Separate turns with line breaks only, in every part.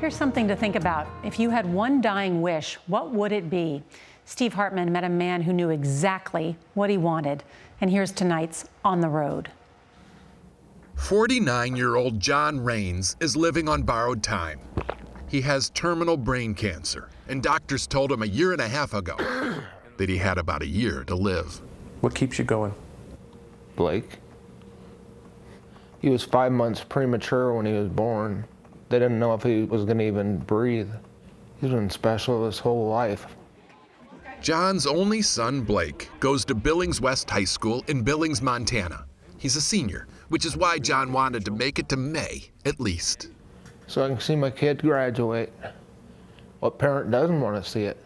Here's something to think about. If you had one dying wish, what would it be? Steve Hartman met a man who knew exactly what he wanted. And here's tonight's On the Road.
49-year-old John Raines is living on borrowed time. He has terminal brain cancer, and doctors told him a year and a half ago that he had about a year to live.
What keeps you going?
Blake. He was 5 months premature when he was born. They didn't know if he was going to even breathe. He's been special his whole life.
John's only son, Blake, goes to Billings West High School in Billings, Montana. He's a senior, which is why John wanted to make it to May, at least.
So I can see my kid graduate. What parent doesn't want to see it?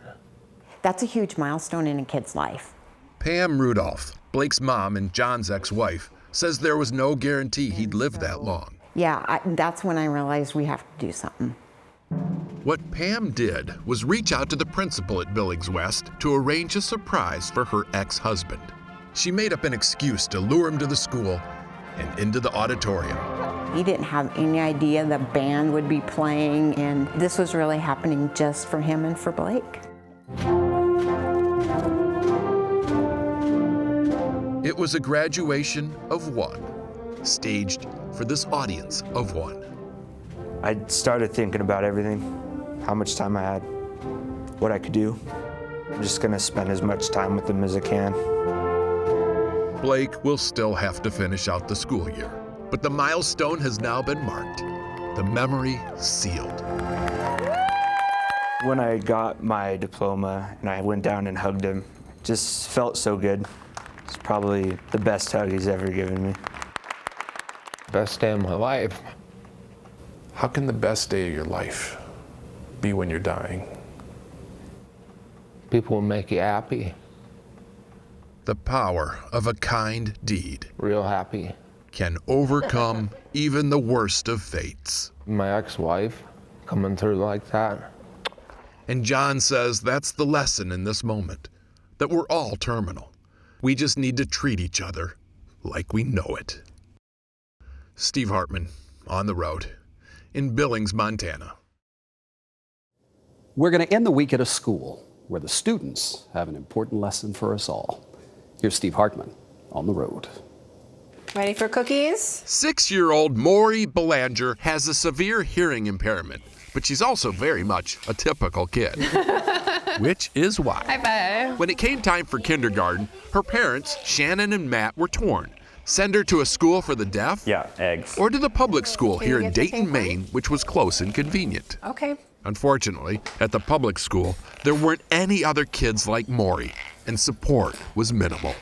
That's a huge milestone in a kid's life.
Pam Rudolph, Blake's mom and John's ex-wife, says there was no guarantee he'd live that long.
Yeah, that's when I realized we have to do something.
What Pam did was reach out to the principal at Billings West to arrange a surprise for her ex-husband. She made up an excuse to lure him to the school and into the auditorium.
He didn't have any idea the band would be playing, and this was really happening just for him and for Blake.
It was a graduation of one, staged for this audience of one.
I started thinking about everything, how much time I had, what I could do. I'm just gonna spend as much time with them as I can.
Blake will still have to finish out the school year, but the milestone has now been marked, the memory sealed.
When I got my diploma and I went down and hugged him, just felt so good. It's probably the best hug he's ever given me.
Best day of my life.
How can the best day of your life be when you're dying?
People will make you happy,
The power of a kind deed
real happy.
can overcome even the worst of fates.
My ex-wife coming through like that.
And John says that's the lesson in this moment, that we're all terminal. We just need to treat each other like we know it. Steve Hartman, On the Road, in Billings, Montana.
We're going to end the week at a school where the students have an important lesson for us all. Here's Steve Hartman, On the Road.
Ready for cookies?
6-year-old Maury Belanger has a severe hearing impairment, but she's also very much a typical kid. Which is why, when it came time for kindergarten, her parents, Shannon and Matt, were torn. Send her to a school for the deaf?
Yeah, eggs.
Or to the public school here in Dayton, Maine, which was close and convenient.
Okay.
Unfortunately, at the public school, there weren't any other kids like Maury, and support was minimal.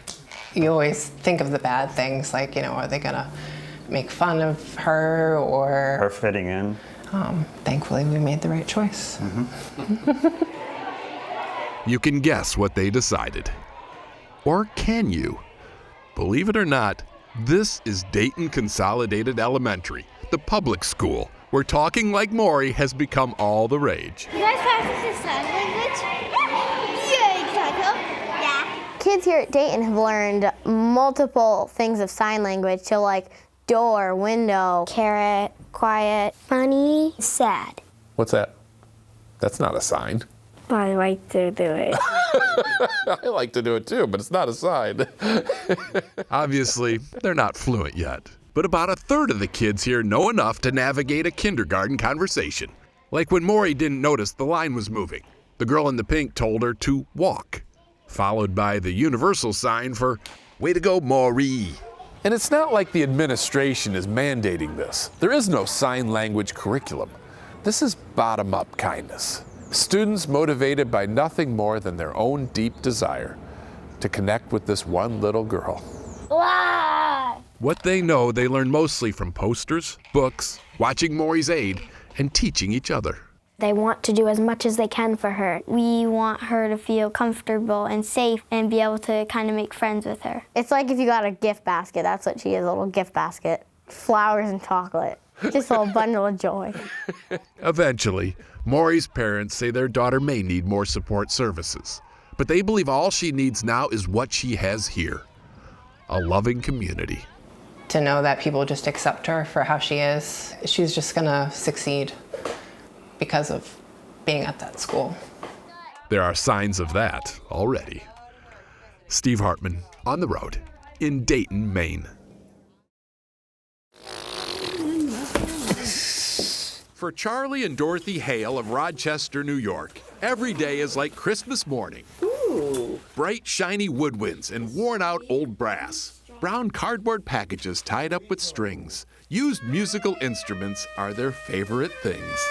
You always think of the bad things, like, are they gonna make fun of her or...
Her fitting in.
Thankfully, we made the right choice.
You can guess what they decided. Or can you? Believe it or not, this is Dayton Consolidated Elementary, the public school, where talking like Maury has become all the rage.
You guys practice the sign language? Yeah, exactly. Yeah. Kids here at Dayton have learned multiple things of sign language, so like door, window, carrot, quiet, funny, sad.
What's that? That's not a sign.
I like to do it.
I like to do it too, but it's not a sign.
Obviously, they're not fluent yet. But about a third of the kids here know enough to navigate a kindergarten conversation. Like when Maury didn't notice the line was moving. The girl in the pink told her to walk, followed by the universal sign for, way to go, Maury.
And it's not like the administration is mandating this. There is no sign language curriculum. This is bottom-up kindness. Students motivated by nothing more than their own deep desire to connect with this one little girl.
Wow.
What they know, they learn mostly from posters, books, watching Maury's aid, and teaching each other.
They want to do as much as they can for her. We want her to feel comfortable and safe and be able to kind of make friends with her. It's like if you got a gift basket, that's what she is, a little gift basket. Flowers and chocolate. Just a little bundle of joy.
Eventually, Maury's parents say their daughter may need more support services, but they believe all she needs now is what she has here, a loving community.
To know that people just accept her for how she is, she's just gonna succeed because of being at that school.
There are signs of that already. Steve Hartman on the road in Dayton, Maine. For Charlie and Dorothy Hale of Rochester, New York, every day is like Christmas morning. Ooh. Bright, shiny woodwinds and worn-out old brass. Brown cardboard packages tied up with strings. Used musical instruments are their favorite things.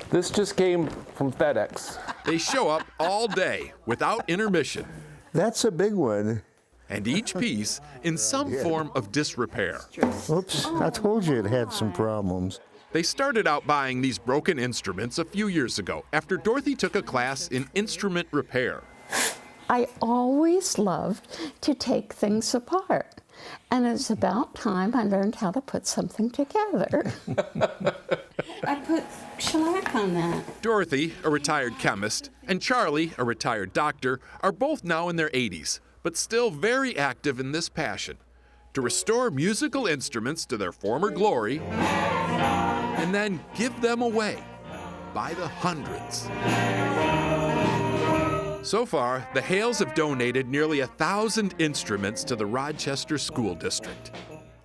This just came from FedEx.
They show up all day without intermission.
That's a big one.
And each piece in some form of disrepair.
Oops, I told you it had some problems.
They started out buying these broken instruments a few years ago after Dorothy took a class in instrument repair.
I always loved to take things apart. And it's about time I learned how to put something together. I put shellac on that.
Dorothy, a retired chemist, and Charlie, a retired doctor, are both now in their 80s, but still very active in this passion, to restore musical instruments to their former glory and then give them away by the hundreds. So far, the Hales have donated nearly 1,000 instruments to the Rochester School District.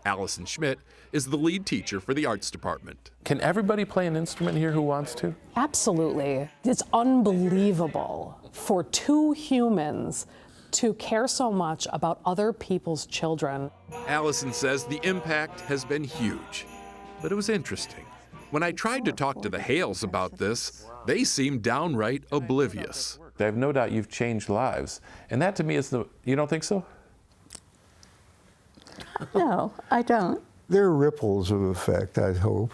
Allison Schmidt is the lead teacher for the arts department.
Can everybody play an instrument here who wants to?
Absolutely. It's unbelievable for two humans to care so much about other people's children.
Allison says the impact has been huge, but it was interesting. When I tried to talk to the Hales about this, they seemed downright oblivious.
I have no doubt you've changed lives. And that to me is you don't think so?
No, I don't.
There are ripples of effect, I hope,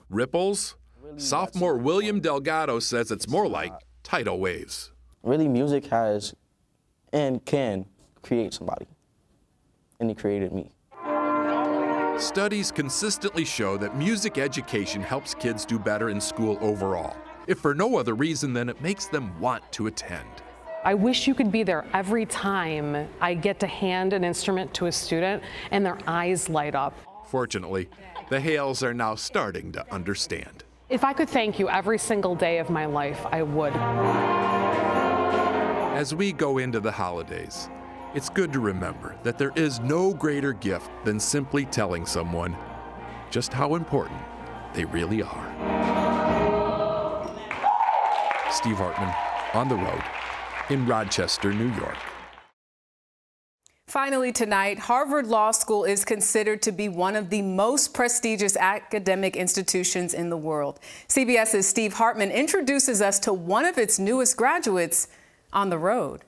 Ripples? Sophomore William Delgado says it's more like tidal waves.
Really, music has and can create somebody. And he created me.
Studies consistently show that music education helps kids do better in school overall, if for no other reason than it makes them want to attend.
I wish you could be there every time I get to hand an instrument to a student and their eyes light up.
Fortunately, the Hales are now starting to understand.
If I could thank you every single day of my life, I would.
As we go into the holidays, it's good to remember that there is no greater gift than simply telling someone just how important they really are. Steve Hartman on the road in Rochester, New York.
Finally tonight, Harvard Law School is considered to be one of the most prestigious academic institutions in the world. CBS's Steve Hartman introduces us to one of its newest graduates on the road.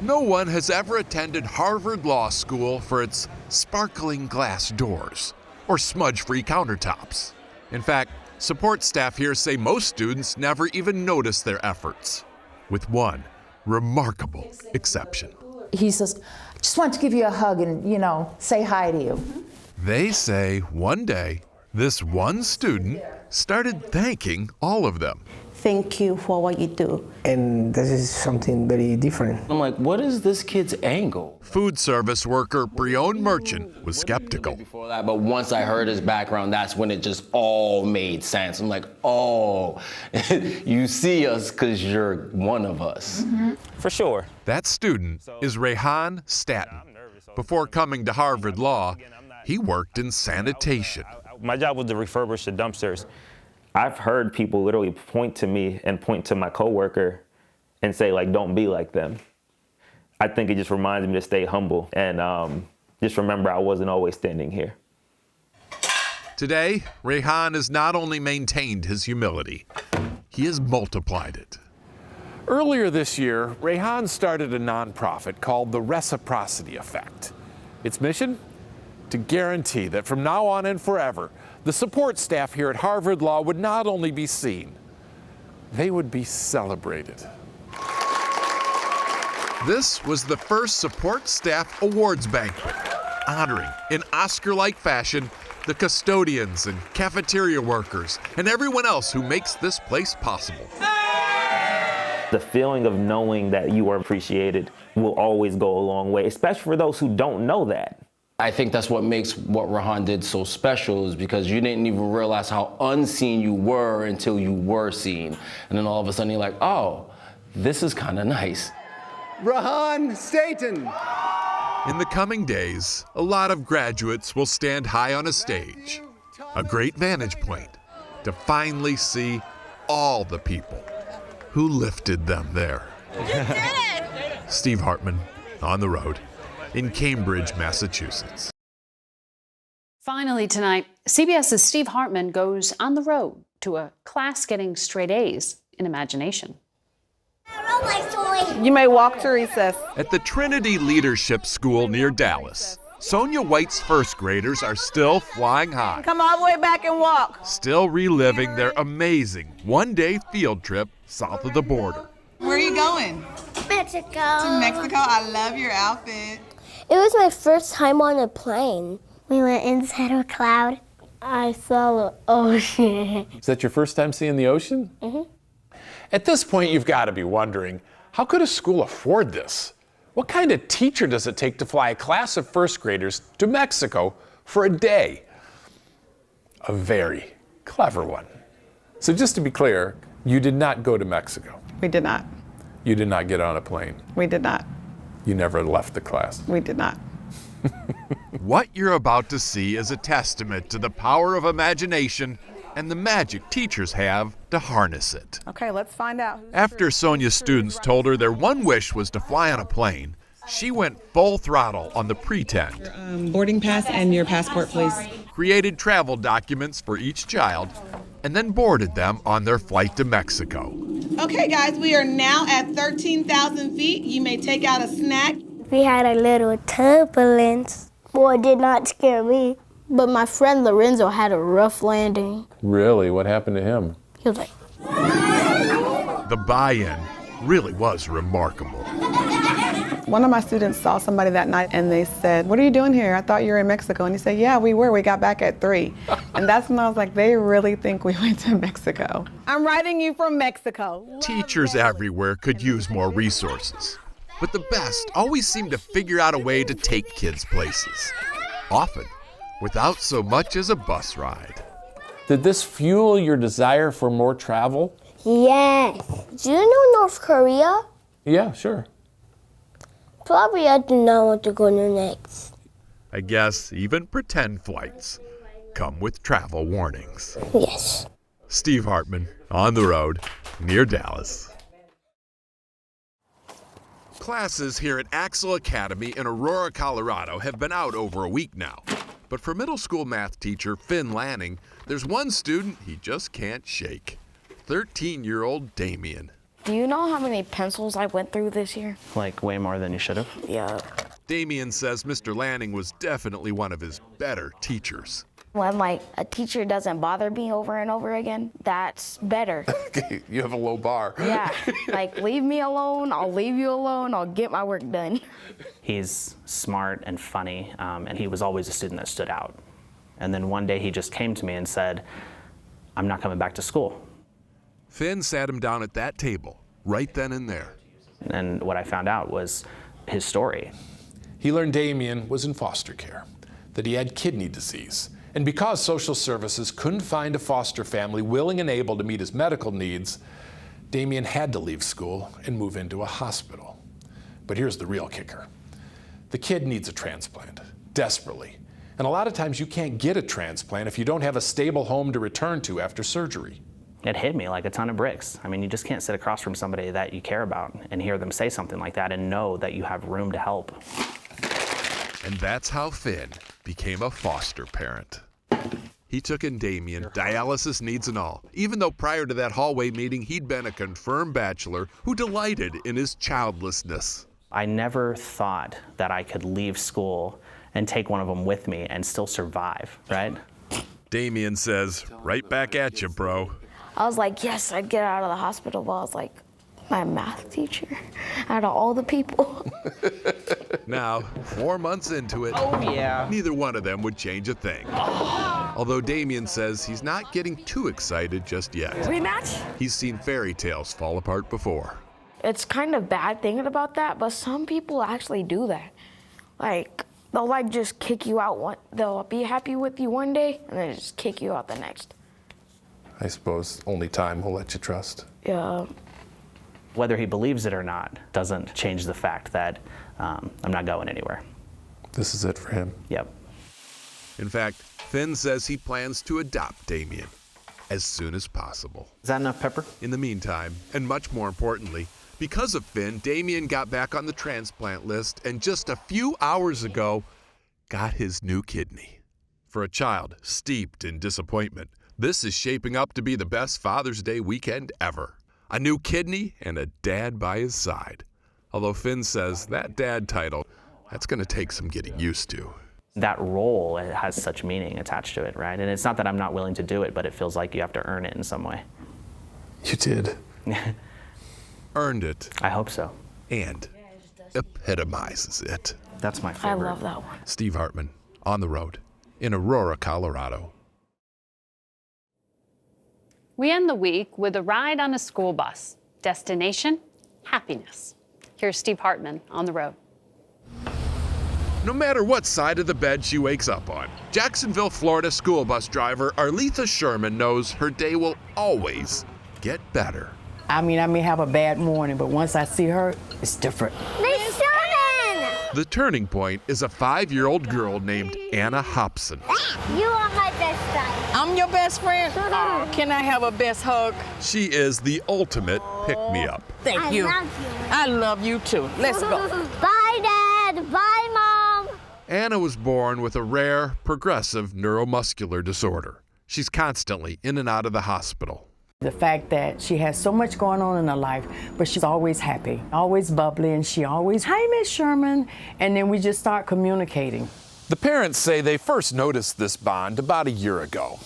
No one has ever attended Harvard Law School for its sparkling glass doors or smudge-free countertops. In fact, support staff here say most students never even notice their efforts, with one remarkable exception.
He says, I just want to give you a hug and, say hi to you.
They say one day, this one student started thanking all of them.
Thank you for what you do.
And this is something very different.
I'm like, what is this kid's angle?
Food service worker Breon Merchant was skeptical.
Before that, but once I heard his background, that's when it just all made sense. I'm like, oh, you see us because you're one of us.
Mm-hmm.
For sure.
That student is Rehan Staton. Before coming to Harvard Law, he worked in sanitation.
My job was to refurbish the dumpsters. I've heard people literally point to me and point to my coworker and say, like, don't be like them. I think it just reminds me to stay humble and just remember I wasn't always standing here.
Today, Rehan has not only maintained his humility, he has multiplied it.
Earlier this year, Rehan started a nonprofit called the Reciprocity Effect. Its mission? To guarantee that from now on and forever, the support staff here at Harvard Law would not only be seen, they would be celebrated.
This was the first support staff awards banquet, honoring in Oscar-like fashion the custodians and cafeteria workers and everyone else who makes this place possible.
The feeling of knowing that you are appreciated will always go a long way, especially for those who don't know that.
I think that's what makes what Rahan did so special, is because you didn't even realize how unseen you were until you were seen. And then all of a sudden you're like, oh, this is kind of nice.
Rahan Staten.
In the coming days, a lot of graduates will stand high on a stage, a great vantage point, to finally see all the people who lifted them there.
You did it!
Steve Hartman, On the Road, in Cambridge, Massachusetts.
Finally tonight, CBS's Steve Hartman goes on the road to a class getting straight A's in imagination.
You may walk to recess.
At the Trinity Leadership School near Dallas, Sonia White's first graders are still flying high,
Come all the way back and walk.
still reliving their amazing one-day field trip south of the border.
Where are you going?
Mexico.
To Mexico. I love your outfit.
It was my first time on a plane. We went inside a cloud. I saw the ocean.
Is that your first time seeing the ocean?
Mm-hmm.
At this point, you've got to be wondering, how could a school afford this? What kind of teacher does it take to fly a class of first graders to Mexico for a day? A very clever one. So just to be clear, you did not go to Mexico.
We did not.
You did not get on a plane.
We did not.
You never left the class.
We did not.
What you're about to see is a testament to the power of imagination and the magic teachers have to harness it.
Okay, let's find out.
After Sonia's students told her their one wish was to fly on a plane, she went full throttle on the pretend.
Boarding pass and your passport, please.
Created travel documents for each child, and then boarded them on their flight to Mexico.
Okay, guys, we are now at 13,000 feet. You may take out a snack.
We had a little turbulence. Well, it did not scare me. But my friend Lorenzo had a rough landing.
Really? What happened to him?
He was like...
The buy-in really was remarkable.
One of my students saw somebody that night and they said, "What are you doing here? I thought you were in Mexico." And he said, "Yeah, we were. We got back at 3. And that's when I was like, they really think we went to Mexico. I'm writing you from Mexico.
Teachers everywhere could use more resources, but the best always seem to figure out a way to take kids places, often without so much as a bus ride.
Did this fuel your desire for more travel?
Yes. Do you know North Korea?
Yeah, sure.
Probably I do not want to go there next.
I guess even pretend flights come with travel warnings.
Yes.
Steve Hartman, On the Road, near Dallas. Classes here at Axel Academy in Aurora, Colorado have been out over a week now. But for middle school math teacher Finn Lanning, there's one student he just can't shake. 13-year-old Damien.
Do you know how many pencils I went through this year?
Like way more than you should have?
Yeah.
Damien says Mr. Lanning was definitely one of his better teachers.
When like a teacher doesn't bother me over and over again, that's better.
You have a low bar.
Yeah, like leave me alone, I'll leave you alone, I'll get my work done.
He's smart and funny, and he was always a student that stood out. And then one day he just came to me and said, "I'm not coming back to school."
Finn sat him down at that table, right then and there.
And what I found out was his story.
He learned Damien was in foster care, that he had kidney disease. And because social services couldn't find a foster family willing and able to meet his medical needs, Damien had to leave school and move into a hospital. But here's the real kicker. The kid needs a transplant, desperately. And a lot of times you can't get a transplant if you don't have a stable home to return to after surgery.
It hit me like a ton of bricks. I mean, you just can't sit across from somebody that you care about and hear them say something like that and know that you have room to help.
And that's how Finn became a foster parent. He took in Damien, dialysis needs and all, even though prior to that hallway meeting, he'd been a confirmed bachelor who delighted in his childlessness.
I never thought that I could leave school and take one of them with me and still survive, right?
Damien says, right back at you, bro.
I was like, yes, I'd get out of the hospital, but I was like, my math teacher, out of all the people.
Now, 4 months into it, neither one of them would change a thing. Although Damien says he's not getting too excited just yet.
Rematch?
He's seen fairy tales fall apart before.
It's kind of bad thinking about that, but some people actually do that. Like, They'll like just kick you out they'll be happy with you one day and then just kick you out the next.
I suppose only time will let you trust.
Yeah.
Whether he believes it or not doesn't change the fact that I'm not going anywhere.
This is it for him.
Yep.
In fact, Finn says he plans to adopt Damien as soon as possible.
Is that enough pepper?
In the meantime, and much more importantly, because of Finn, Damien got back on the transplant list and just a few hours ago got his new kidney. For a child steeped in disappointment, this is shaping up to be the best Father's Day weekend ever. A new kidney and a dad by his side. Although Finn says that dad title, that's going to take some getting used to.
That role, it has such meaning attached to it, right? And it's not that I'm not willing to do it, but it feels like you have to earn it in some way.
You did.
Earned it.
I hope so.
And epitomizes it.
That's my favorite.
I love that one.
Steve Hartman, on the road in Aurora, Colorado.
We end the week with a ride on a school bus. Destination, happiness. Here's Steve Hartman on the road.
No matter what side of the bed she wakes up on, Jacksonville, Florida school bus driver Arletha Sherman knows her day will always get better.
I mean, I may have a bad morning, but once I see her, it's different.
Miss Sherman!
The turning point is a 5-year-old girl named Anna Hobson.
You are my best friend.
I'm your best friend? Oh, can I have a best hug?
She is the ultimate pick-me-up.
Thank you. I love you too. Let's go.
Bye, Dad. Bye, Mom.
Anna was born with a rare, progressive neuromuscular disorder. She's constantly in and out of the hospital.
The fact that she has so much going on in her life, but she's always happy, always bubbly, and she always, "Hi, Miss Sherman," and then we just start communicating.
The parents say they first noticed this bond about a year ago.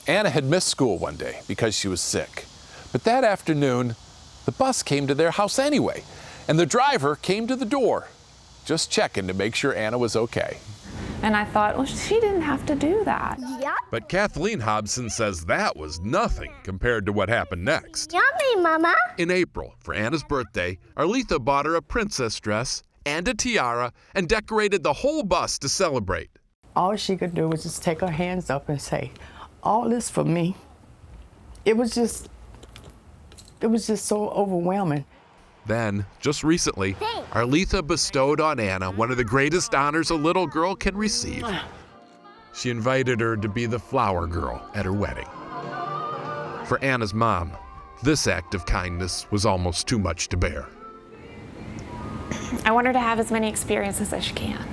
Anna had missed school one day because she was sick. But that afternoon, the bus came to their house anyway, and the driver came to the door, just checking to make sure Anna was okay.
And I thought, well, she didn't have to do that.
Yep.
But Kathleen Hobson says that was nothing compared to what happened next.
Yummy, Mama.
In April, for Anna's birthday, Arletha bought her a princess dress and a tiara and decorated the whole bus to celebrate.
All she could do was just take her hands up and say, "All this for me." It was just so overwhelming.
Then, just recently, Arletha bestowed on Anna one of the greatest honors a little girl can receive. She invited her to be the flower girl at her wedding. For Anna's mom, this act of kindness was almost too much to bear.
I want her to have as many experiences as she can.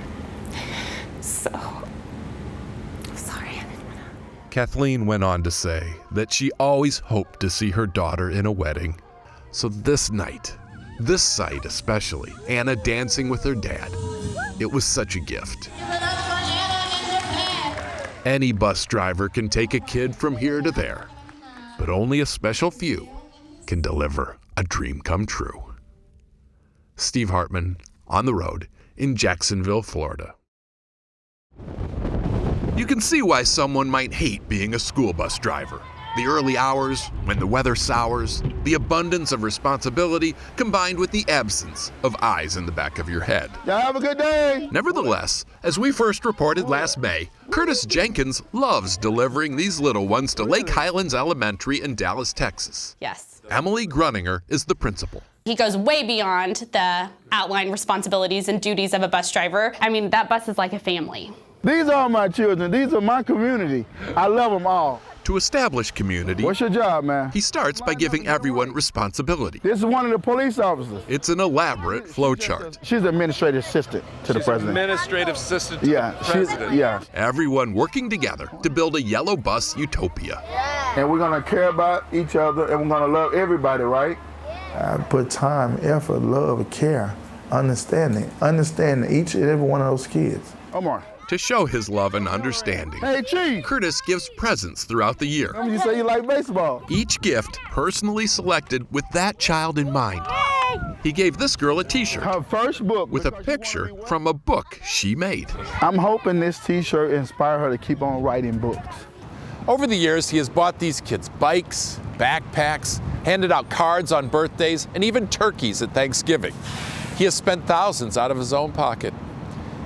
So, I'm sorry.
Kathleen went on to say that she always hoped to see her daughter in a wedding. So this night, this sight especially, Anna dancing with her dad, it was such a gift. Any bus driver can take a kid from here to there, but only a special few can deliver a dream come true. Steve Hartman, on the road in Jacksonville, Florida. You can see why someone might hate being a school bus driver. The early hours, when the weather sours, the abundance of responsibility combined with the absence of eyes in the back of your head.
Y'all have a good day.
Nevertheless, as we first reported last May, Curtis Jenkins loves delivering these little ones to Lake Highlands Elementary in Dallas, Texas.
Yes.
Emily Grunninger is the principal.
He goes way beyond the outlined responsibilities and duties of a bus driver. I mean, that bus is like a family.
These are my children. These are my community. I love them all.
To establish community,
what's your job, man?
He starts by giving everyone responsibility.
This is one of the police officers.
It's an elaborate flowchart.
She's the administrative assistant to the president.
Administrative assistant to the president.
Yeah.
Everyone working together to build a yellow bus utopia.
And we're gonna care about each other and we're gonna love everybody, right? I put time, effort, love, care, understanding each and every one of those kids. Omar.
To show his love and understanding,
hey, Chief.
Curtis gives presents throughout the year.
You say you like baseball.
Each gift personally selected with that child in mind. He gave this girl a t-shirt.
Her first book.
With a picture from a book she made.
I'm hoping this t-shirt inspires her to keep on writing books.
Over the years, he has bought these kids bikes, backpacks, handed out cards on birthdays, and even turkeys at Thanksgiving. He has spent thousands out of his own pocket.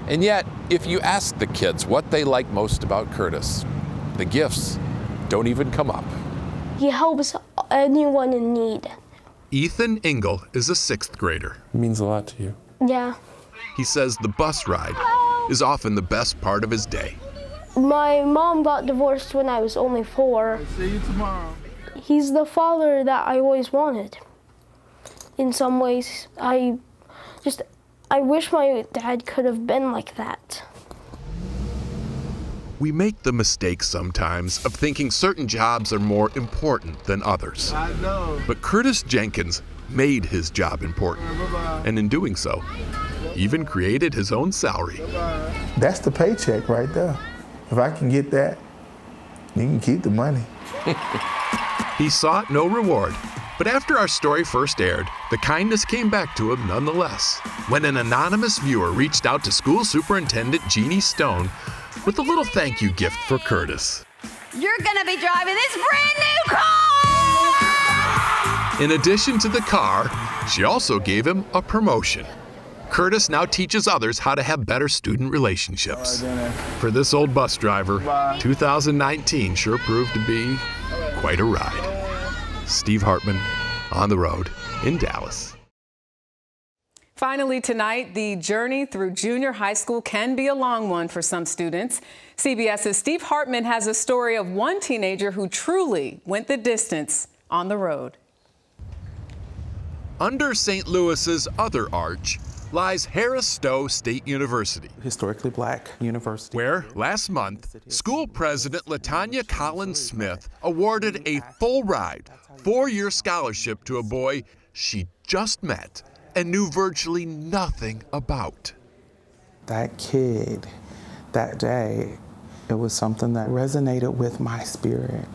And yet, if you ask the kids what they like most about Curtis, the gifts don't even come up.
He helps anyone in need.
Ethan Engel is a 6th grader.
It means a lot to you.
Yeah.
He says the bus ride is often the best part of his day.
My mom got divorced when I was only 4.
See you tomorrow.
He's the father that I always wanted. In some ways, I wish my dad could have been like that.
We make the mistake sometimes of thinking certain jobs are more important than others.
I know.
But Curtis Jenkins made his job important, and in doing so, even created his own salary.
That's the paycheck right there. If I can get that, you can keep the money.
He sought no reward, but after our story first aired, the kindness came back to him nonetheless. When an anonymous viewer reached out to School Superintendent Jeannie Stone with a little thank you gift for Curtis.
You're gonna be driving this brand new car!
In addition to the car, she also gave him a promotion. Curtis now teaches others how to have better student relationships. For this old bus driver, 2019 sure proved to be quite a ride. Steve Hartman, on the road in Dallas.
Finally tonight, the journey through junior high school can be a long one for some students. CBS's Steve Hartman has a story of one teenager who truly went the distance on the road.
Under St. Louis's other arch lies Harris Stowe State University,
historically black university,
where last month, school president LaTanya Collins Smith awarded a full ride, 4-year scholarship to a boy she just met and knew virtually nothing about.
That kid, that day, it was something that resonated with my spirit.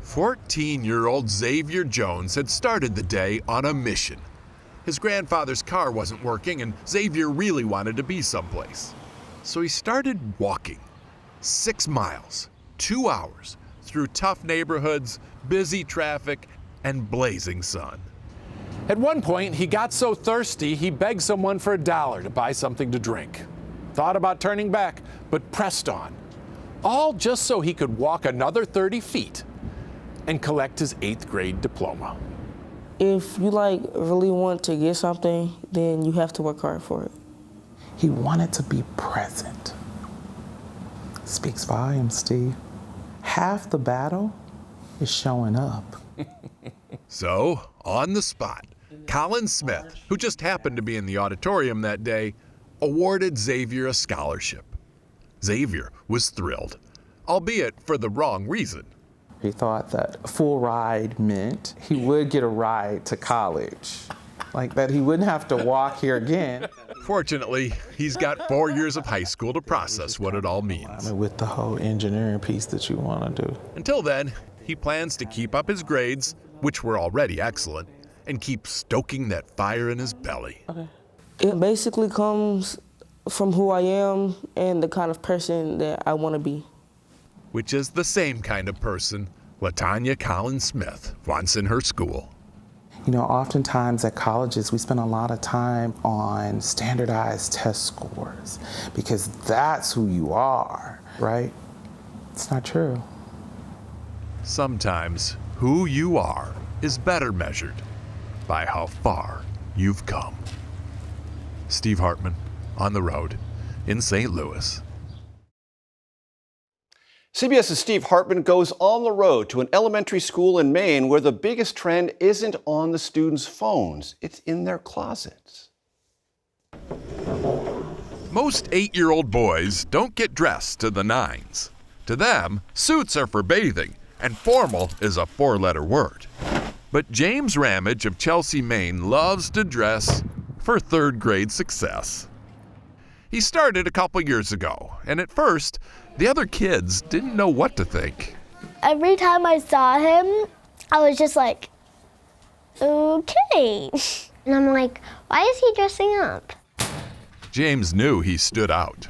14-year-old Xavier Jones had started the day on a mission. His grandfather's car wasn't working, and Xavier really wanted to be someplace. So he started walking 6 miles, 2 hours, through tough neighborhoods, busy traffic, and blazing sun.
At one point, he got so thirsty, he begged someone for $1 to buy something to drink. Thought about turning back, but pressed on. All just so he could walk another 30 feet and collect his 8th grade diploma.
If you really want to get something, then you have to work hard for it.
He wanted to be present. Speaks volumes, Steve. Half the battle is showing up.
So, on the spot, Colin Smith, who just happened to be in the auditorium that day, awarded Xavier a scholarship. Xavier was thrilled, albeit for the wrong reason.
He thought that a full ride meant he would get a ride to college, like that he wouldn't have to walk here again.
Fortunately, he's got 4 years of high school to process what it all means.
With the whole engineering piece that you want to do.
Until then, he plans to keep up his grades, which were already excellent, and keep stoking that fire in his belly.
Okay. It basically comes from who I am and the kind of person that I want to be.
Which is the same kind of person LaTanya Collins Smith wants in her school.
You know, oftentimes at colleges, we spend a lot of time on standardized test scores because that's who you are, right? It's not true.
Sometimes who you are is better measured by how far you've come. Steve Hartman, on the road in St. Louis.
CBS's Steve Hartman goes on the road to an elementary school in Maine where the biggest trend isn't on the students' phones, it's in their closets.
Most 8-year-old boys don't get dressed to the nines. To them, suits are for bathing, and formal is a 4-letter word. But James Ramage of Chelsea, Maine loves to dress for 3rd grade success. He started a couple years ago, and at first, the other kids didn't know what to think.
Every time I saw him, I was just like, okay. And I'm like, why is he dressing up?
James knew he stood out.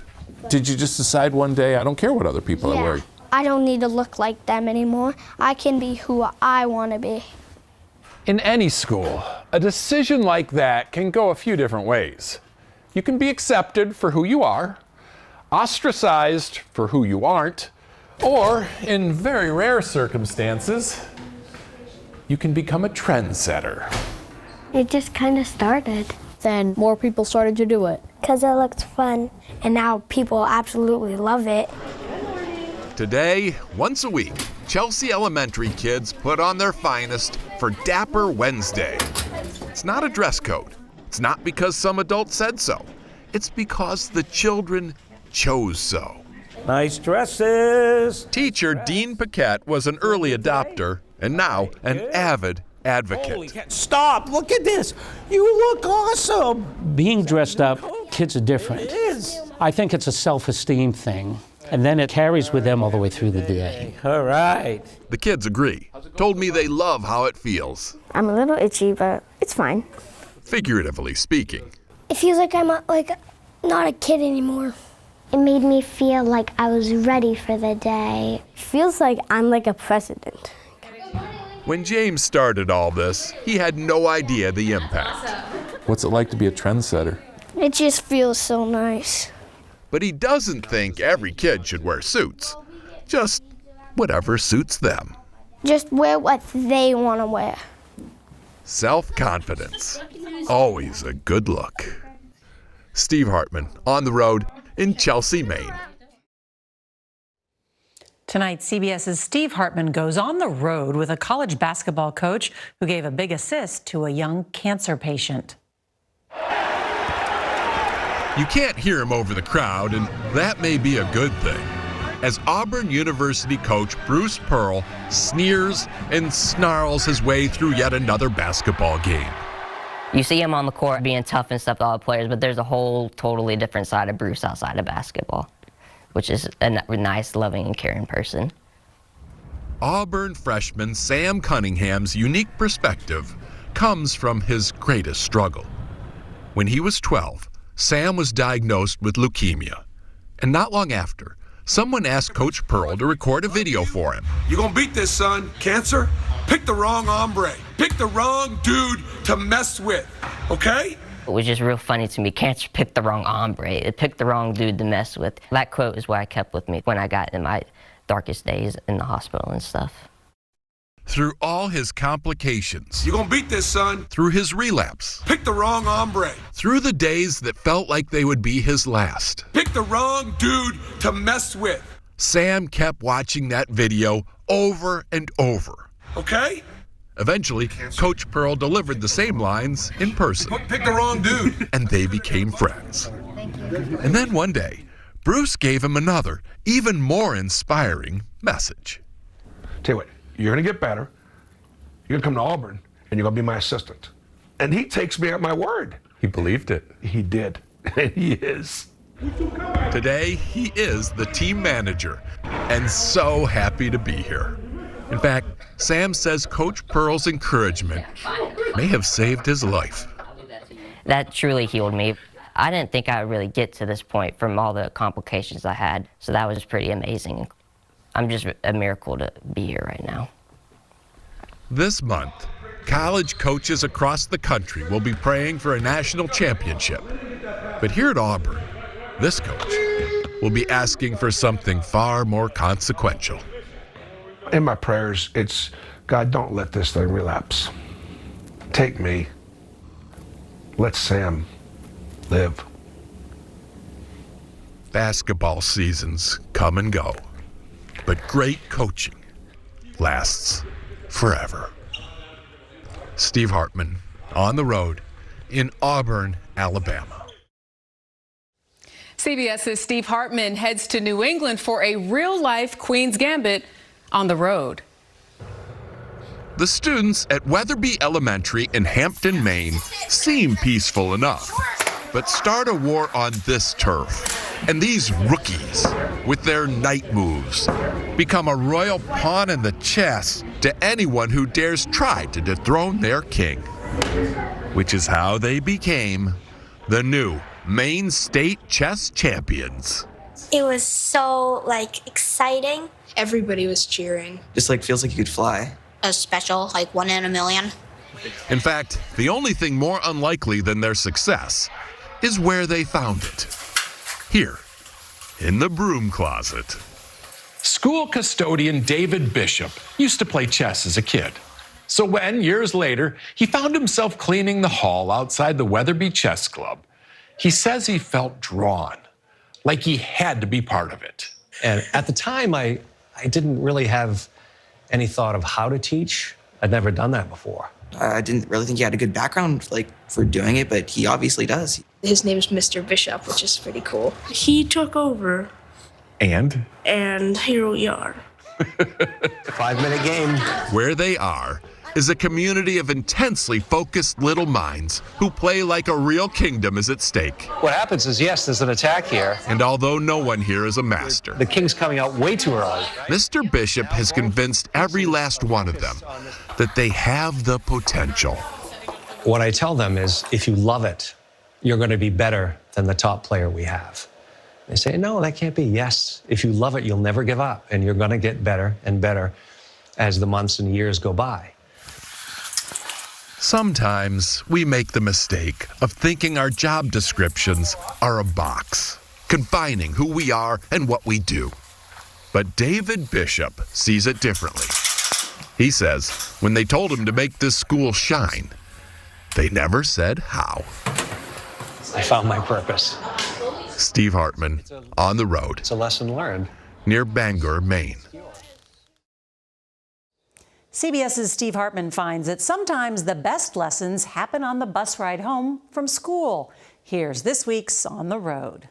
Did you just decide one day, I don't care what other people are wearing?
I don't need to look like them anymore. I can be who I want to be.
In any school, a decision like that can go a few different ways. You can be accepted for who you are, ostracized for who you aren't, or, in very rare circumstances, you can become a trendsetter.
It just kind of started. Then more people started to do it. Because it looked fun, and now people absolutely love it.
Today, once a week, Chelsea Elementary kids put on their finest for Dapper Wednesday. It's not a dress code. It's not because some adult said so. It's because the children chose so.
Nice dresses.
Teacher Dean Paquette was an early adopter and now an avid advocate.
Holy cow. Stop, look at this. You look awesome.
Being dressed up, kids are different.
It is.
I think it's a self-esteem thing, and then it carries with them all the way through the day.
All right.
The kids agree. Told me they love how it feels.
I'm a little itchy, but it's fine.
Figuratively speaking.
It feels like I'm not a kid anymore. It made me feel like I was ready for the day. It feels like I'm like a president.
When James started all this, he had no idea the impact.
What's it like to be a trendsetter?
It just feels so nice.
But he doesn't think every kid should wear suits. Just whatever suits them.
Just wear what they want to wear.
Self-confidence. Always a good look. Steve Hartman, on the road in Chelsea, Maine.
Tonight, CBS's Steve Hartman goes on the road with a college basketball coach who gave a big assist to a young cancer patient.
You can't hear him over the crowd, and that may be a good thing, as Auburn University coach Bruce Pearl sneers and snarls his way through yet another basketball game.
You see him on the court being tough and stuff to all the players, but there's a whole totally different side of Bruce outside of basketball, which is a nice, loving, and caring person.
Auburn freshman Sam Cunningham's unique perspective comes from his greatest struggle. When he was 12, Sam was diagnosed with leukemia, and not long after, someone asked Coach Pearl to record a video for him.
You're gonna beat this, son. Cancer? Pick the wrong hombre. Pick the wrong dude to mess with, okay?
It was just real funny to me. Cancer picked the wrong hombre. It picked the wrong dude to mess with. That quote is what I kept with me when I got in my darkest days in the hospital and stuff.
Through all his complications.
You're gonna beat this, son.
Through his relapse.
Pick the wrong hombre.
Through the days that felt like they would be his last.
Pick the wrong dude to mess with.
Sam kept watching that video over and over.
Okay?
Eventually, Coach Pearl delivered the same lines in person.
Pick the wrong dude.
And they became friends. And then one day, Bruce gave him another, even more inspiring message.
Tell you what, you're gonna get better. You're gonna come to Auburn, and you're gonna be my assistant. And he takes me at my word.
He believed it.
He did. And he is.
Today, he is the team manager, and so happy to be here. In fact, Sam says Coach Pearl's encouragement may have saved his life.
That truly healed me. I didn't think I would really get to this point from all the complications I had, so that was pretty amazing. I'm just a miracle to be here right now.
This month, college coaches across the country will be praying for a national championship. But here at Auburn, this coach will be asking for something far more consequential.
In my prayers, it's, God, don't let this thing relapse. Take me. Let Sam live.
Basketball seasons come and go, but great coaching lasts forever. Steve Hartman, on the road in Auburn, Alabama.
CBS's Steve Hartman heads to New England for a real-life Queen's Gambit on the road.
The students at Weatherby Elementary in Hampton, Maine seem peaceful enough, but start a war on this turf. And these rookies, with their night moves, become a royal pawn in the chess to anyone who dares try to dethrone their king. Which is how they became the new Maine State Chess Champions.
It was so, exciting.
Everybody was cheering.
Just feels like you could fly.
A special, 1 in a million.
In fact, the only thing more unlikely than their success is where they found it. Here, in the broom closet.
School custodian David Bishop used to play chess as a kid. So when, years later, he found himself cleaning the hall outside the Weatherby Chess Club, he says he felt drawn, like he had to be part of it.
And at the time, I didn't really have any thought of how to teach. I'd never done that before.
I didn't really think he had a good background for doing it, but he obviously does.
His name's Mr. Bishop, which is pretty cool.
He took over,
And
here we are.
5-minute game.
Where they are is a community of intensely focused little minds who play like a real kingdom is at stake.
What happens is, yes, there's an attack here.
And although no one here is a master,
The king's coming out way too early.
Mr. Bishop has convinced every last one of them that they have the potential.
What I tell them is, if you love it, you're going to be better than the top player we have. They say, no, that can't be. Yes, if you love it, you'll never give up, and you're going to get better and better as the months and years go by.
Sometimes we make the mistake of thinking our job descriptions are a box, confining who we are and what we do. But David Bishop sees it differently. He says when they told him to make this school shine, they never said how.
I found my purpose.
Steve Hartman, On the Road.
It's a lesson learned.
Near Bangor, Maine.
CBS's Steve Hartman finds that sometimes the best lessons happen on the bus ride home from school. Here's this week's On the Road.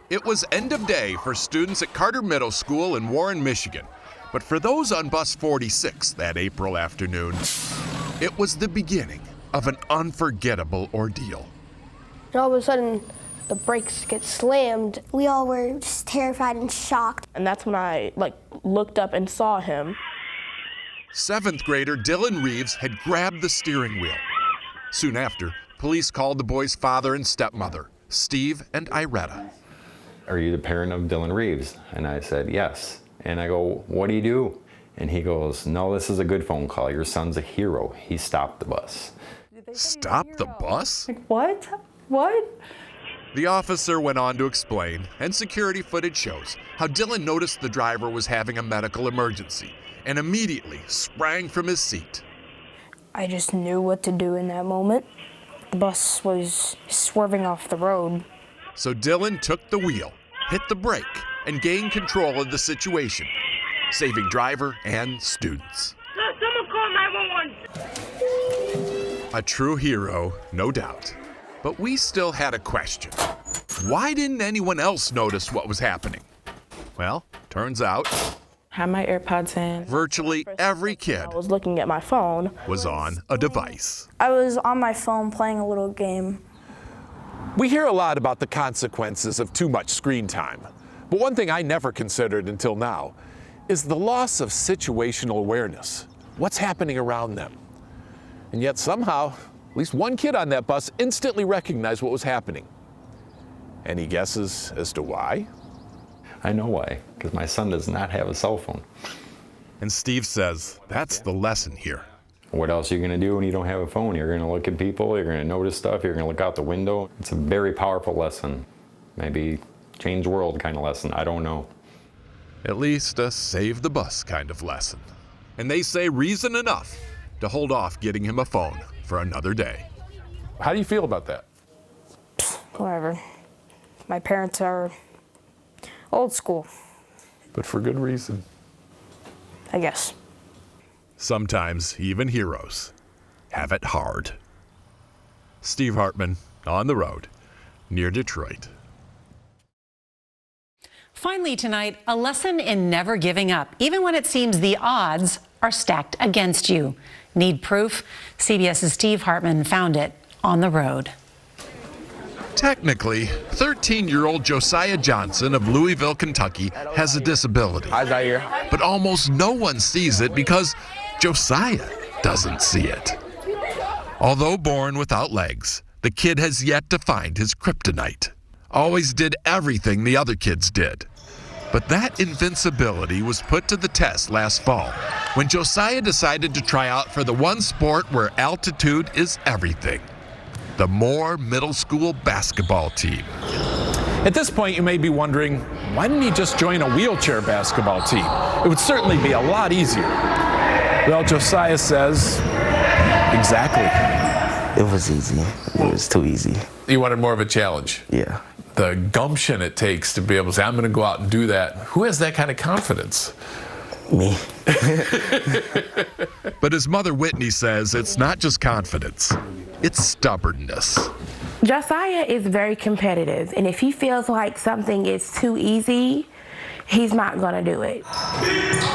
It was end of day for students at Carter Middle School in Warren, Michigan. But for those on bus 46 that April afternoon, it was the beginning of an unforgettable ordeal.
And all of a sudden, the brakes get slammed.
We all were just terrified and shocked.
And that's when I looked up and saw him.
7th grader Dylan Reeves had grabbed the steering wheel. Soon after, police called the boy's father and stepmother, Steve and Iretta.
Are you the parent of Dylan Reeves? And I said, yes. And I go, what do you do? And he goes, no, this is a good phone call. Your son's a hero. He stopped the bus.
Stopped the bus?
What? What?
The officer went on to explain, and security footage shows how Dylan noticed the driver was having a medical emergency and immediately sprang from his seat.
I just knew what to do in that moment. The bus was swerving off the road.
So Dylan took the wheel, hit the brake, and gained control of the situation, saving driver and students.
Someone call 911.
A true hero, no doubt. But we still had a question. Why didn't anyone else notice what was happening? Well, turns out,
Had my AirPods in.
virtually every kid
I was looking at my phone.
was on a device.
I was on my phone playing a little game.
We hear a lot about the consequences of too much screen time. But one thing I never considered until now is the loss of situational awareness. What's happening around them? And yet somehow, at least one kid on that bus instantly recognized what was happening. Any guesses as to why?
I know why, because my son does not have a cell phone.
And Steve says that's the lesson here.
What else are you going to do when you don't have a phone? You're going to look at people, you're going to notice stuff, you're going to look out the window. It's a very powerful lesson. Maybe change the world kind of lesson, I don't know.
At least a save the bus kind of lesson. And they say reason enough to hold off getting him a phone for another day.
How do you feel about that?
Whatever. My parents are old school,
But for good reason.
I guess.
Sometimes even heroes have it hard. Steve Hartman, On the Road, near Detroit.
Finally tonight, a lesson in never giving up, even when it seems the odds are stacked against you. Need proof? CBS's Steve Hartman found it on the road.
Technically, 13-year-old Josiah Johnson of Louisville, Kentucky, has a disability.
Hi, Zaire.
But almost no one sees it because Josiah doesn't see it. Although born without legs, the kid has yet to find his kryptonite. Always did everything the other kids did. But that invincibility was put to the test last fall when Josiah decided to try out for the one sport where altitude is everything: the Moore Middle School basketball team.
At this point, you may be wondering, why didn't he just join a wheelchair basketball team? It would certainly be a lot easier. Well, Josiah says, exactly.
It was easy. It was too easy.
You wanted more of a challenge?
Yeah.
The gumption it takes to be able to say, I'm going to go out and do that. Who has that kind of confidence?
Me.
But his mother Whitney says it's not just confidence, it's stubbornness.
Josiah is very competitive, and if he feels like something is too easy, he's not going to do it.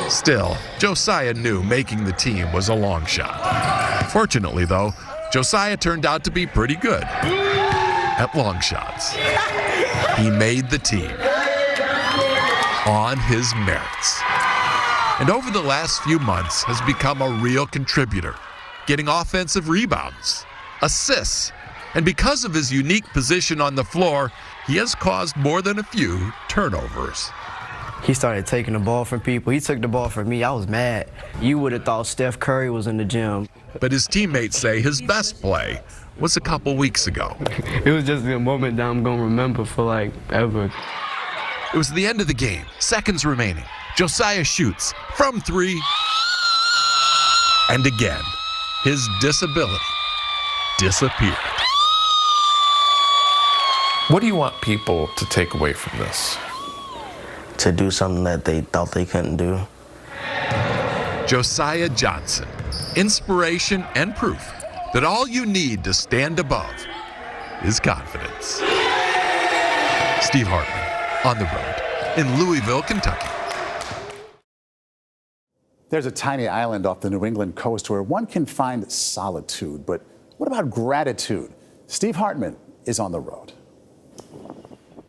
Still, Josiah knew making the team was a long shot. Fortunately, though, Josiah turned out to be pretty good at long shots. He made the team on his merits. And over the last few months has become a real contributor, getting offensive rebounds, assists, and because of his unique position on the floor, he has caused more than a few turnovers.
He started taking the ball from people. He took the ball from me. I was mad. You would have thought Steph Curry was in the gym.
But his teammates say his best play was a couple weeks ago.
It was just a moment that I'm going to remember for like ever.
It was the end of the game, seconds remaining. Josiah shoots from three, and again, his disability disappeared.
What do you want people to take away from this?
To do something that they thought they couldn't do.
Josiah Johnson, inspiration and proof that all you need to stand above is confidence. Steve Hartman, on the road in Louisville, Kentucky.
There's a tiny island off the New England coast where one can find solitude. But what about gratitude? Steve Hartman is on the road.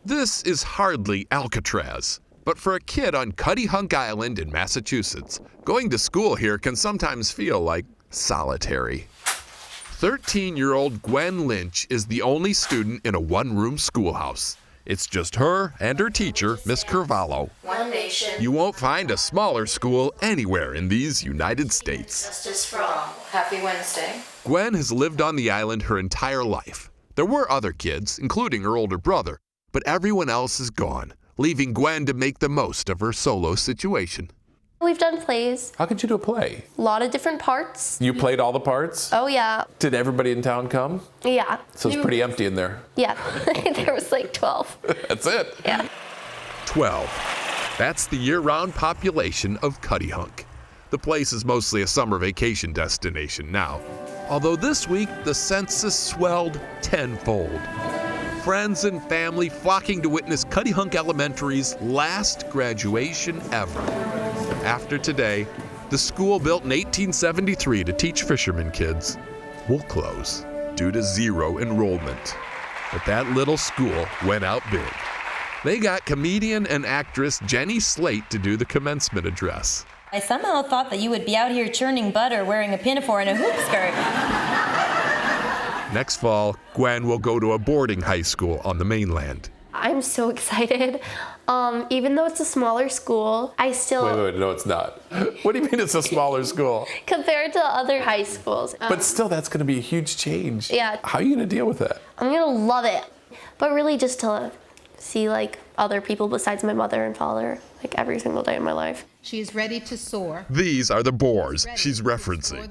This is hardly Alcatraz, but for a kid on Cuttyhunk Island in Massachusetts, going to school here can sometimes feel like solitary. 13-year-old Gwen Lynch is the only student in a one-room schoolhouse. It's just her and her teacher, Miss Carvalho.
One nation.
You won't find a smaller school anywhere in these United States.
Justice for all. Happy Wednesday.
Gwen has lived on the island her entire life. There were other kids, including her older brother, but everyone else is gone, leaving Gwen to make the most of her solo situation.
We've done plays.
How could you do a play?
A lot of different parts.
You played all the parts?
Oh, yeah.
Did everybody in town come?
Yeah.
So it's pretty empty in there.
Yeah. There was like 12.
That's it?
Yeah.
12. That's the year-round population of Cuttyhunk. The place is mostly a summer vacation destination now, although this week the census swelled tenfold. Friends and family flocking to witness Cuttyhunk Elementary's last graduation ever. After today, the school built in 1873 to teach fishermen kids will close due to zero enrollment. But that little school went out big. They got comedian and actress Jenny Slate to do the commencement address.
I somehow thought that you would be out here churning butter wearing a pinafore and a hoop skirt.
Next fall, Gwen will go to a boarding high school on the mainland.
I'm so excited. Even though it's a smaller school, I still...
Wait, no, it's not. What do you mean it's a smaller school?
Compared to other high schools.
But still, that's going to be a huge change.
Yeah.
How are you going to deal with that?
I'm going to love it. But really just to see like other people besides my mother and father, like every single day of my life.
She is ready to soar.
These are the boars she's referencing.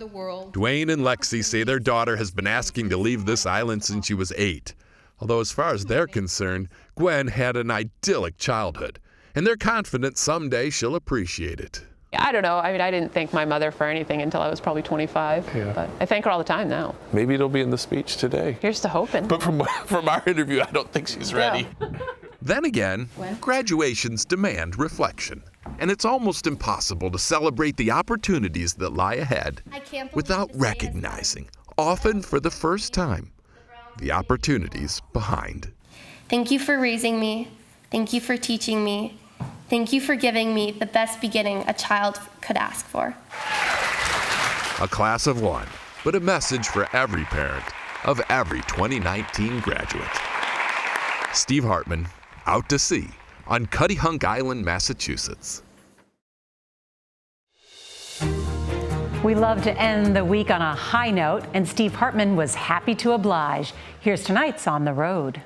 Dwayne and Lexi say their daughter has been asking to leave this island since she was 8. Although as far as they're concerned, Gwen had an idyllic childhood, and they're confident someday she'll appreciate it.
I don't know. I mean, I didn't thank my mother for anything until I was probably 25, but I thank her all the time now.
Maybe it'll be in the speech today.
Here's to hoping.
But from our interview, I don't think she's ready.
Then again, graduations demand reflection, and it's almost impossible to celebrate the opportunities that lie ahead without recognizing, often for the first time, the opportunities behind.
Thank you for raising me. Thank you for teaching me. Thank you for giving me the best beginning a child could ask for.
A class of one, but a message for every parent of every 2019 graduate. Steve Hartman, out to sea on Cuttyhunk Island, Massachusetts.
We love to end the week on a high note, and Steve Hartman was happy to oblige. Here's tonight's On the Road.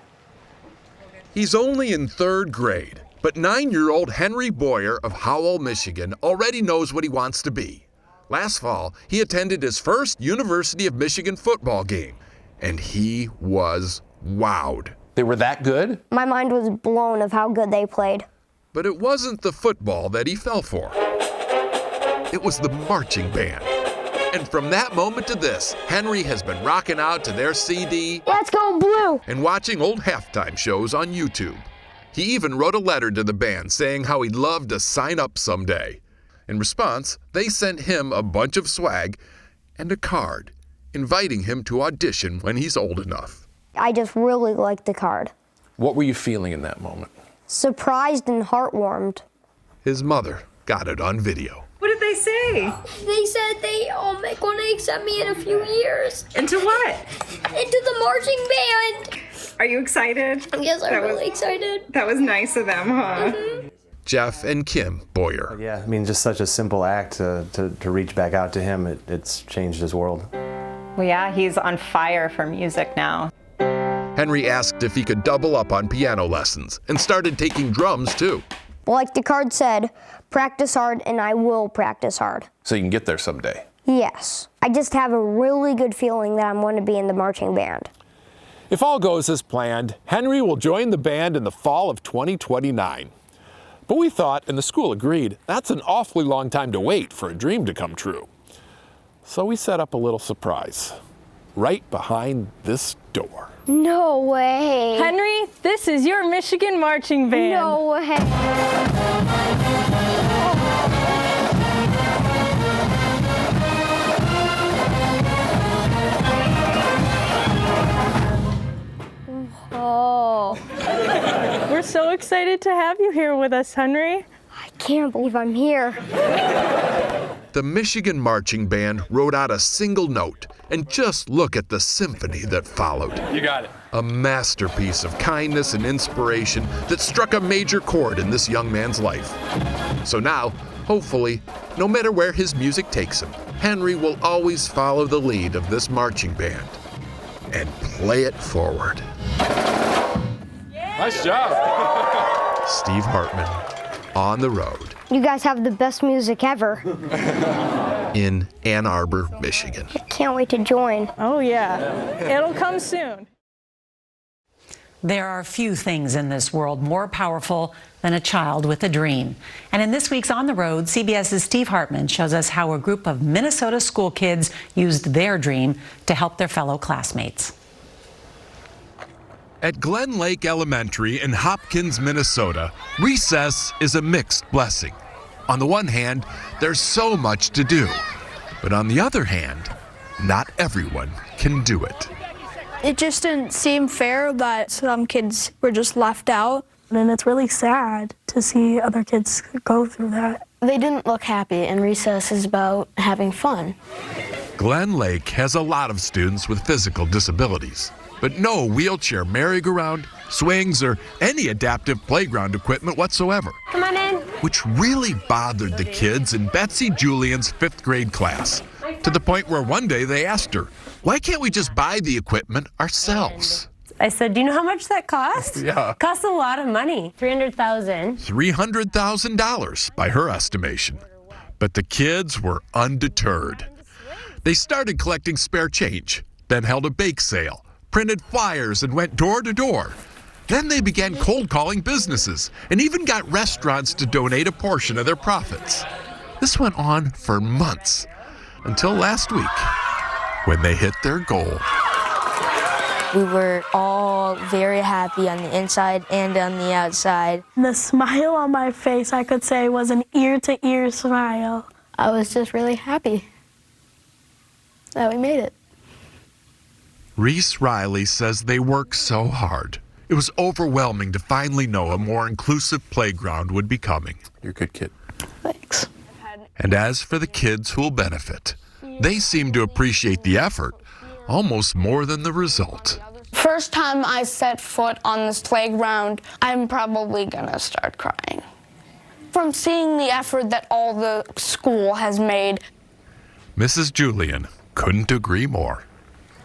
He's only in 3rd grade, but 9-year-old Henry Boyer of Howell, Michigan already knows what he wants to be. Last fall, he attended his first University of Michigan football game, and he was wowed.
They were that good?
My mind was blown of how good they played.
But it wasn't the football that he fell for. It was the marching band. And from that moment to this, Henry has been rocking out to their CD,
Let's Go Blue,
and watching old halftime shows on YouTube. He even wrote a letter to the band saying how he'd love to sign up someday. In response, they sent him a bunch of swag and a card, inviting him to audition when he's old enough.
I just really liked the card.
What were you feeling in that moment?
Surprised and heartwarmed.
His mother got it on video.
What did they say?
They said they are going to accept me in a few years.
Into what?
Into the marching band.
Are you excited?
Yes, I'm really excited.
That was nice of them, huh?
Mm-hmm.
Jeff and Kim Boyer.
Yeah, I mean, just such a simple act to reach back out to him. It's changed his world.
Well, yeah, he's on fire for music now.
Henry asked if he could double up on piano lessons and started taking drums too.
Like the card said, practice hard and I will practice hard.
So you can get there someday.
Yes. I just have a really good feeling that I'm going to be in the marching band.
If all goes as planned, Henry will join the band in the fall of 2029. But we thought, and the school agreed, that's an awfully long time to wait for a dream to come true. So we set up a little surprise right behind this door.
No way.
Henry, this is your Michigan marching band.
No way. Oh.
We're so excited to have you here with us, Henry.
I can't believe I'm here.
The Michigan Marching Band wrote out a single note, and just look at the symphony that followed.
You got it.
A masterpiece of kindness and inspiration that struck a major chord in this young man's life. So now, hopefully, no matter where his music takes him, Henry will always follow the lead of this marching band and play it forward.
Nice job.
Steve Hartman, On the Road.
You guys have the best music ever.
In Ann Arbor, Michigan.
I can't wait to join.
Oh, yeah. It'll come soon.
There are few things in this world more powerful than a child with a dream. And in this week's On the Road, CBS's Steve Hartman shows us how a group of Minnesota school kids used their dream to help their fellow classmates.
At Glen Lake Elementary in Hopkins, Minnesota, recess is a mixed blessing. On the one hand, there's so much to do. But on the other hand, not everyone can do it.
It just didn't seem fair that some kids were just left out. And it's really sad to see other kids go through that.
They didn't look happy, and recess is about having fun.
Glen Lake has a lot of students with physical disabilities, but no wheelchair merry-go-round, swings, or any adaptive playground equipment whatsoever.
Come on in.
Which really bothered the kids in Betsy Julian's 5th grade class, to the point where one day they asked her, why can't we just buy the equipment ourselves?
I said, do you know how much that costs?
Yeah.
It costs a lot of money. $300,000.
$300,000 by her estimation. But the kids were undeterred. They started collecting spare change, then held a bake sale, printed flyers, and went door to door. Then they began cold calling businesses and even got restaurants to donate a portion of their profits. This went on for months, until last week, when they hit their goal.
We were all very happy on the inside and on the outside.
The smile on my face, I could say, was an ear-to-ear smile.
I was just really happy that we made it.
Reese Riley says they worked so hard. It was overwhelming to finally know a more inclusive playground would be coming.
You're a good kid.
Thanks.
And as for the kids who'll benefit, they seem to appreciate the effort almost more than the result.
First time I set foot on this playground, I'm probably gonna start crying. From seeing the effort that all the school has made.
Mrs. Julian couldn't agree more.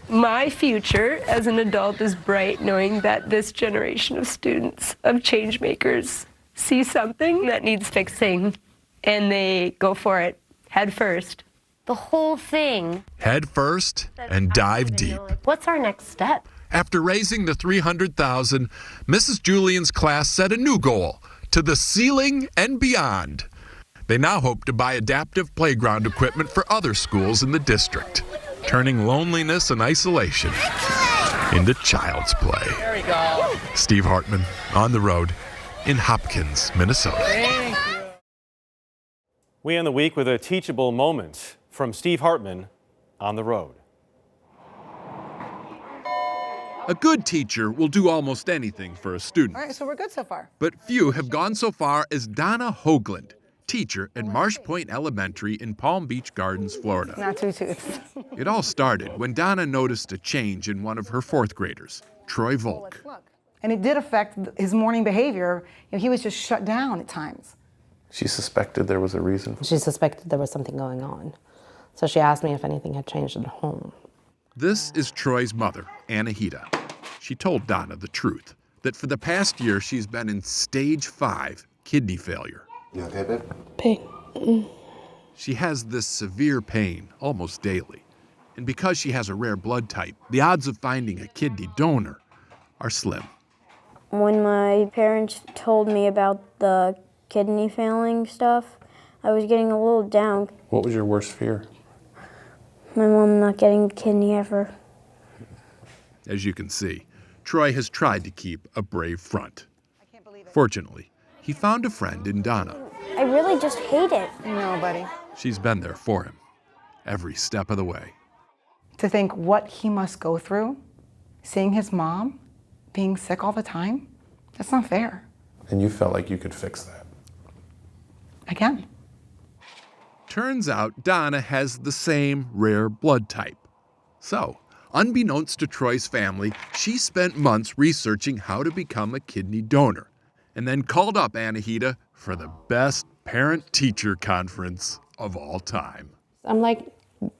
My future as an adult is bright, knowing that this generation of students, of change makers, see something that needs fixing and they go for it head first.
The whole thing.
Head first and dive deep.
What's our next step?
After raising the $300,000, Mrs. Julian's class set a new goal, to the ceiling and beyond. They now hope to buy adaptive playground equipment for other schools in the district, turning loneliness and isolation into child's play.
There we go.
Steve Hartman, on the road in Hopkins, Minnesota.
We end the week with a teachable moment from Steve Hartman on the road.
A good teacher will do almost anything for a student.
All right, so we're good so far.
But few have gone so far as Donna Hoagland, teacher at Marsh Point Elementary in Palm Beach Gardens, Florida.
Not two tooths.
It all started when Donna noticed a change in one of her fourth graders, Troy Volk.
And it did affect his morning behavior. You know, he was just shut down at times.
She suspected there was a reason.
She suspected there was something going on. So she asked me if anything had changed at home.
This is Troy's mother, Anahita. She told Donna the truth, that for the past year she's been in stage 5 kidney failure.
You okay, babe?
Pain.
She has this severe pain almost daily. And because she has a rare blood type, the odds of finding a kidney donor are slim.
When my parents told me about the kidney failing stuff, I was getting a little down.
What was your worst fear?
My mom not getting a kidney ever.
As you can see, Troy has tried to keep a brave front. Fortunately, he found a friend in Donna.
I really just hate it. No, buddy.
She's been there for him, every step of the way.
To think what he must go through, seeing his mom being sick all the time, that's not fair.
And you felt like you could fix that?
I can.
Turns out Donna has the same rare blood type. So, unbeknownst to Troy's family, she spent months researching how to become a kidney donor, and then called up Anahita for the best parent-teacher conference of all time.
I'm like,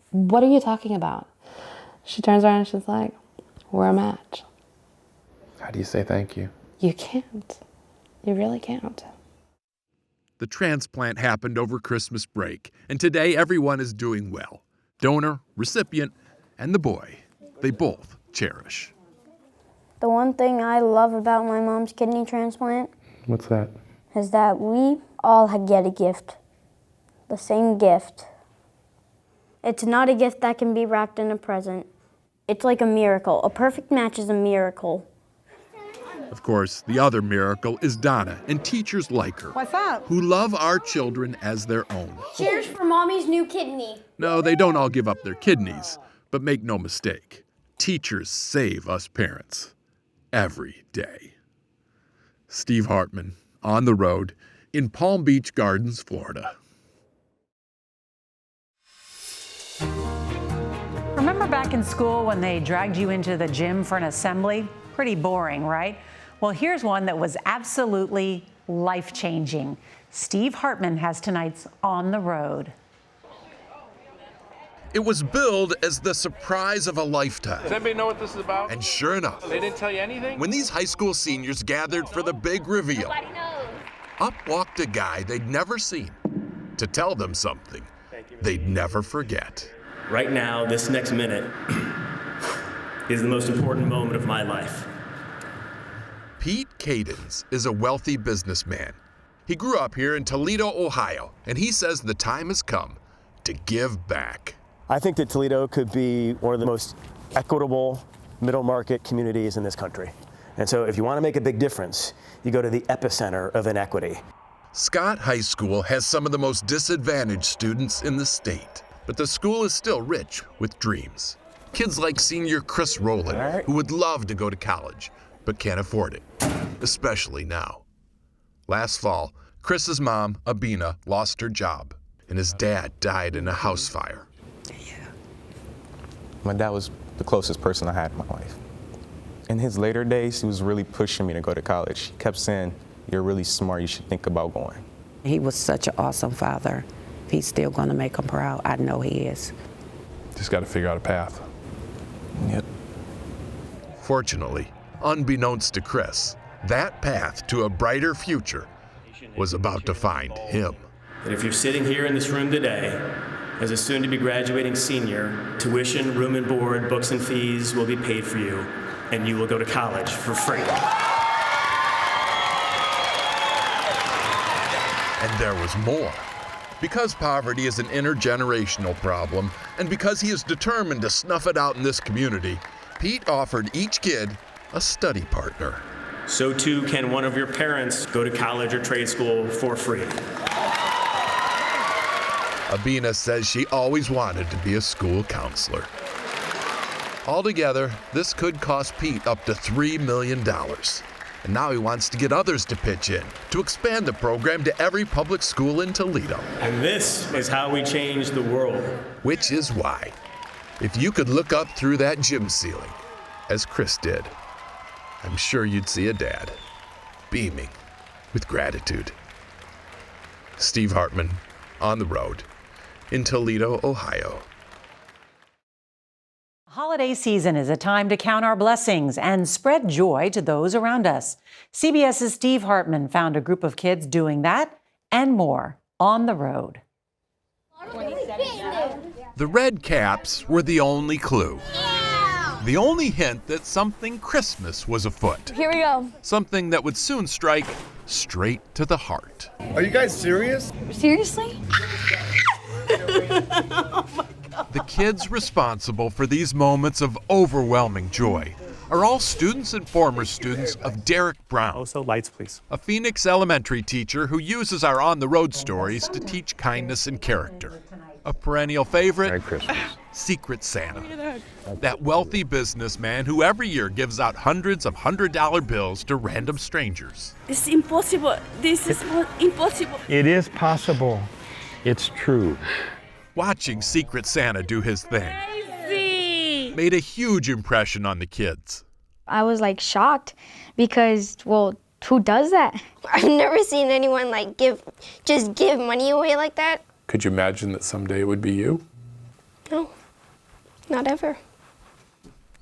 what are you talking about? She turns around and she's like, we're a match.
How do you say thank you?
You can't. You really can't.
The transplant happened over Christmas break, and today everyone is doing well. Donor, recipient, and the boy they both cherish.
The one thing I love about my mom's kidney transplant
What's that?
is that we all get a gift, the same gift. It's not a gift that can be wrapped in a present. It's like a miracle. A perfect match is a miracle.
Of course, the other miracle is Donna and teachers like her.
What's up?
Who love our children as their own.
Cheers for Mommy's new kidney.
No, they don't all give up their kidneys, but make no mistake, teachers save us parents every day. Steve Hartman, on the road in Palm Beach Gardens, Florida.
Remember back in school when they dragged you into the gym for an assembly? Pretty boring, right? Well, here's one that was absolutely life-changing. Steve Hartman has tonight's On the Road.
It was billed as the surprise of a lifetime.
Does anybody know what this is about?
And sure enough,
They didn't tell you anything?
when these high school seniors gathered for the big reveal, up walked a guy they'd never seen to tell them something they'd never forget.
Right now, this next minute, is the most important moment of my life.
Pete Cadens is a wealthy businessman. He grew up here in Toledo, Ohio, and he says the time has come to give back.
I think that Toledo could be one of the most equitable middle market communities in this country. And so if you want to make a big difference, you go to the epicenter of inequity.
Scott High School has some of the most disadvantaged students in the state, but the school is still rich with dreams. Kids like senior Chris Rowland, who would love to go to college, but can't afford it, especially now. Last fall, Chris's mom, Abina, lost her job, and his dad died in a house fire.
My dad was the closest person I had in my life. In his later days, he was really pushing me to go to college. He kept saying, "You're really smart, you should think about going."
He was such an awesome father.
He's still going to make them proud. I know he is.
Just got to figure out a path.
Yep.
Fortunately, unbeknownst to Chris, that path to a brighter future was about to find him.
That if you're sitting here in this room today, as a soon-to-be graduating senior, tuition, room and board, books and fees will be paid for you, and you will go to college for free.
And there was more. Because poverty is an intergenerational problem, and because he is determined to snuff it out in this community, Pete offered each kid a study partner.
So too can one of your parents go to college or trade school for free.
Abina says she always wanted to be a school counselor. Altogether, this could cost Pete up to $3 million. And now he wants to get others to pitch in to expand the program to every public school in Toledo.
And this is how we change the world.
Which is why, if you could look up through that gym ceiling, as Chris did, I'm sure you'd see a dad beaming with gratitude. Steve Hartman, on the road in Toledo, Ohio.
Holiday season is a time to count our blessings and spread joy to those around us. CBS's Steve Hartman found a group of kids doing that and more on the road.
The red caps were the only clue. The only hint that something Christmas was afoot.
Here we go.
Something that would soon strike straight to the heart.
Are you guys serious?
Seriously?
The kids responsible for these moments of overwhelming joy are all students and former students of Derek Brown.
Also, lights, please.
A Phoenix elementary teacher who uses our on-the-road stories to teach kindness and character. A perennial favorite,
Merry Christmas.
Secret Santa. That wealthy businessman who every year gives out hundreds of $100 bills to random strangers.
It's impossible. This is impossible.
It is possible. It's true.
Watching Secret Santa do his thing
Crazy.
made a huge impression on the kids.
I was like shocked because, well, who does that?
I've never seen anyone like just give money away like that.
Could you imagine that someday it would be you?
No, not ever.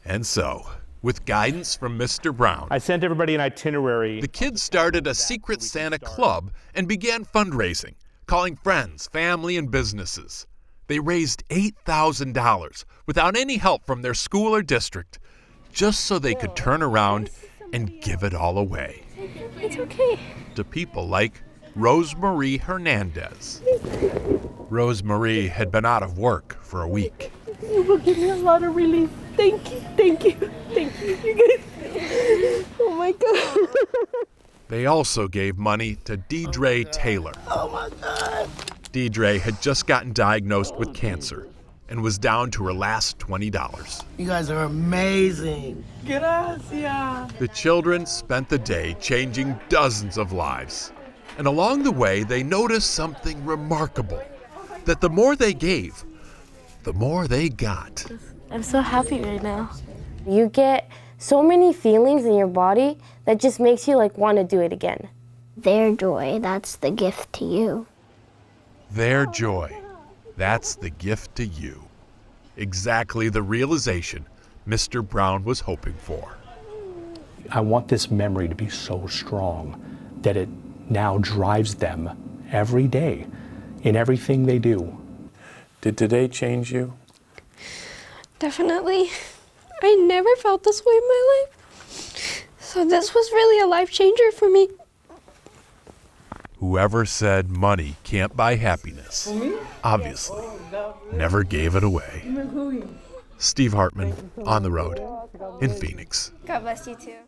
And so, with guidance from Mr. Brown,
I sent everybody an itinerary.
the kids started a Secret Santa club and began fundraising, calling friends, family, and businesses. They raised $8,000 without any help from their school or district, just so they could turn around and give it all away.
It's okay.
To people like Rosemarie Hernandez. Rosemarie had been out of work for a week.
You will give me a lot of relief. Thank you, thank you, thank you. You guys. Oh my God.
They also gave money to Deidre Taylor.
Oh my God.
Deidre had just gotten diagnosed with cancer and was down to her last $20.
You guys are amazing. Gracias.
The children spent the day changing dozens of lives. And along the way, they noticed something remarkable, that the more they gave, the more they got.
I'm so happy right now. You get so many feelings in your body that just makes you like want to do it again.
Their joy, that's the gift to you.
Their joy, that's the gift to you. Exactly the realization Mr. Brown was hoping for.
I want this memory to be so strong that it now drives them every day in everything they do.
Did today change you?
Definitely. I never felt this way in my life. So this was really a life changer for me.
Whoever said money can't buy happiness, obviously, never gave it away. Steve Hartman, on the road in Phoenix.
God bless you too.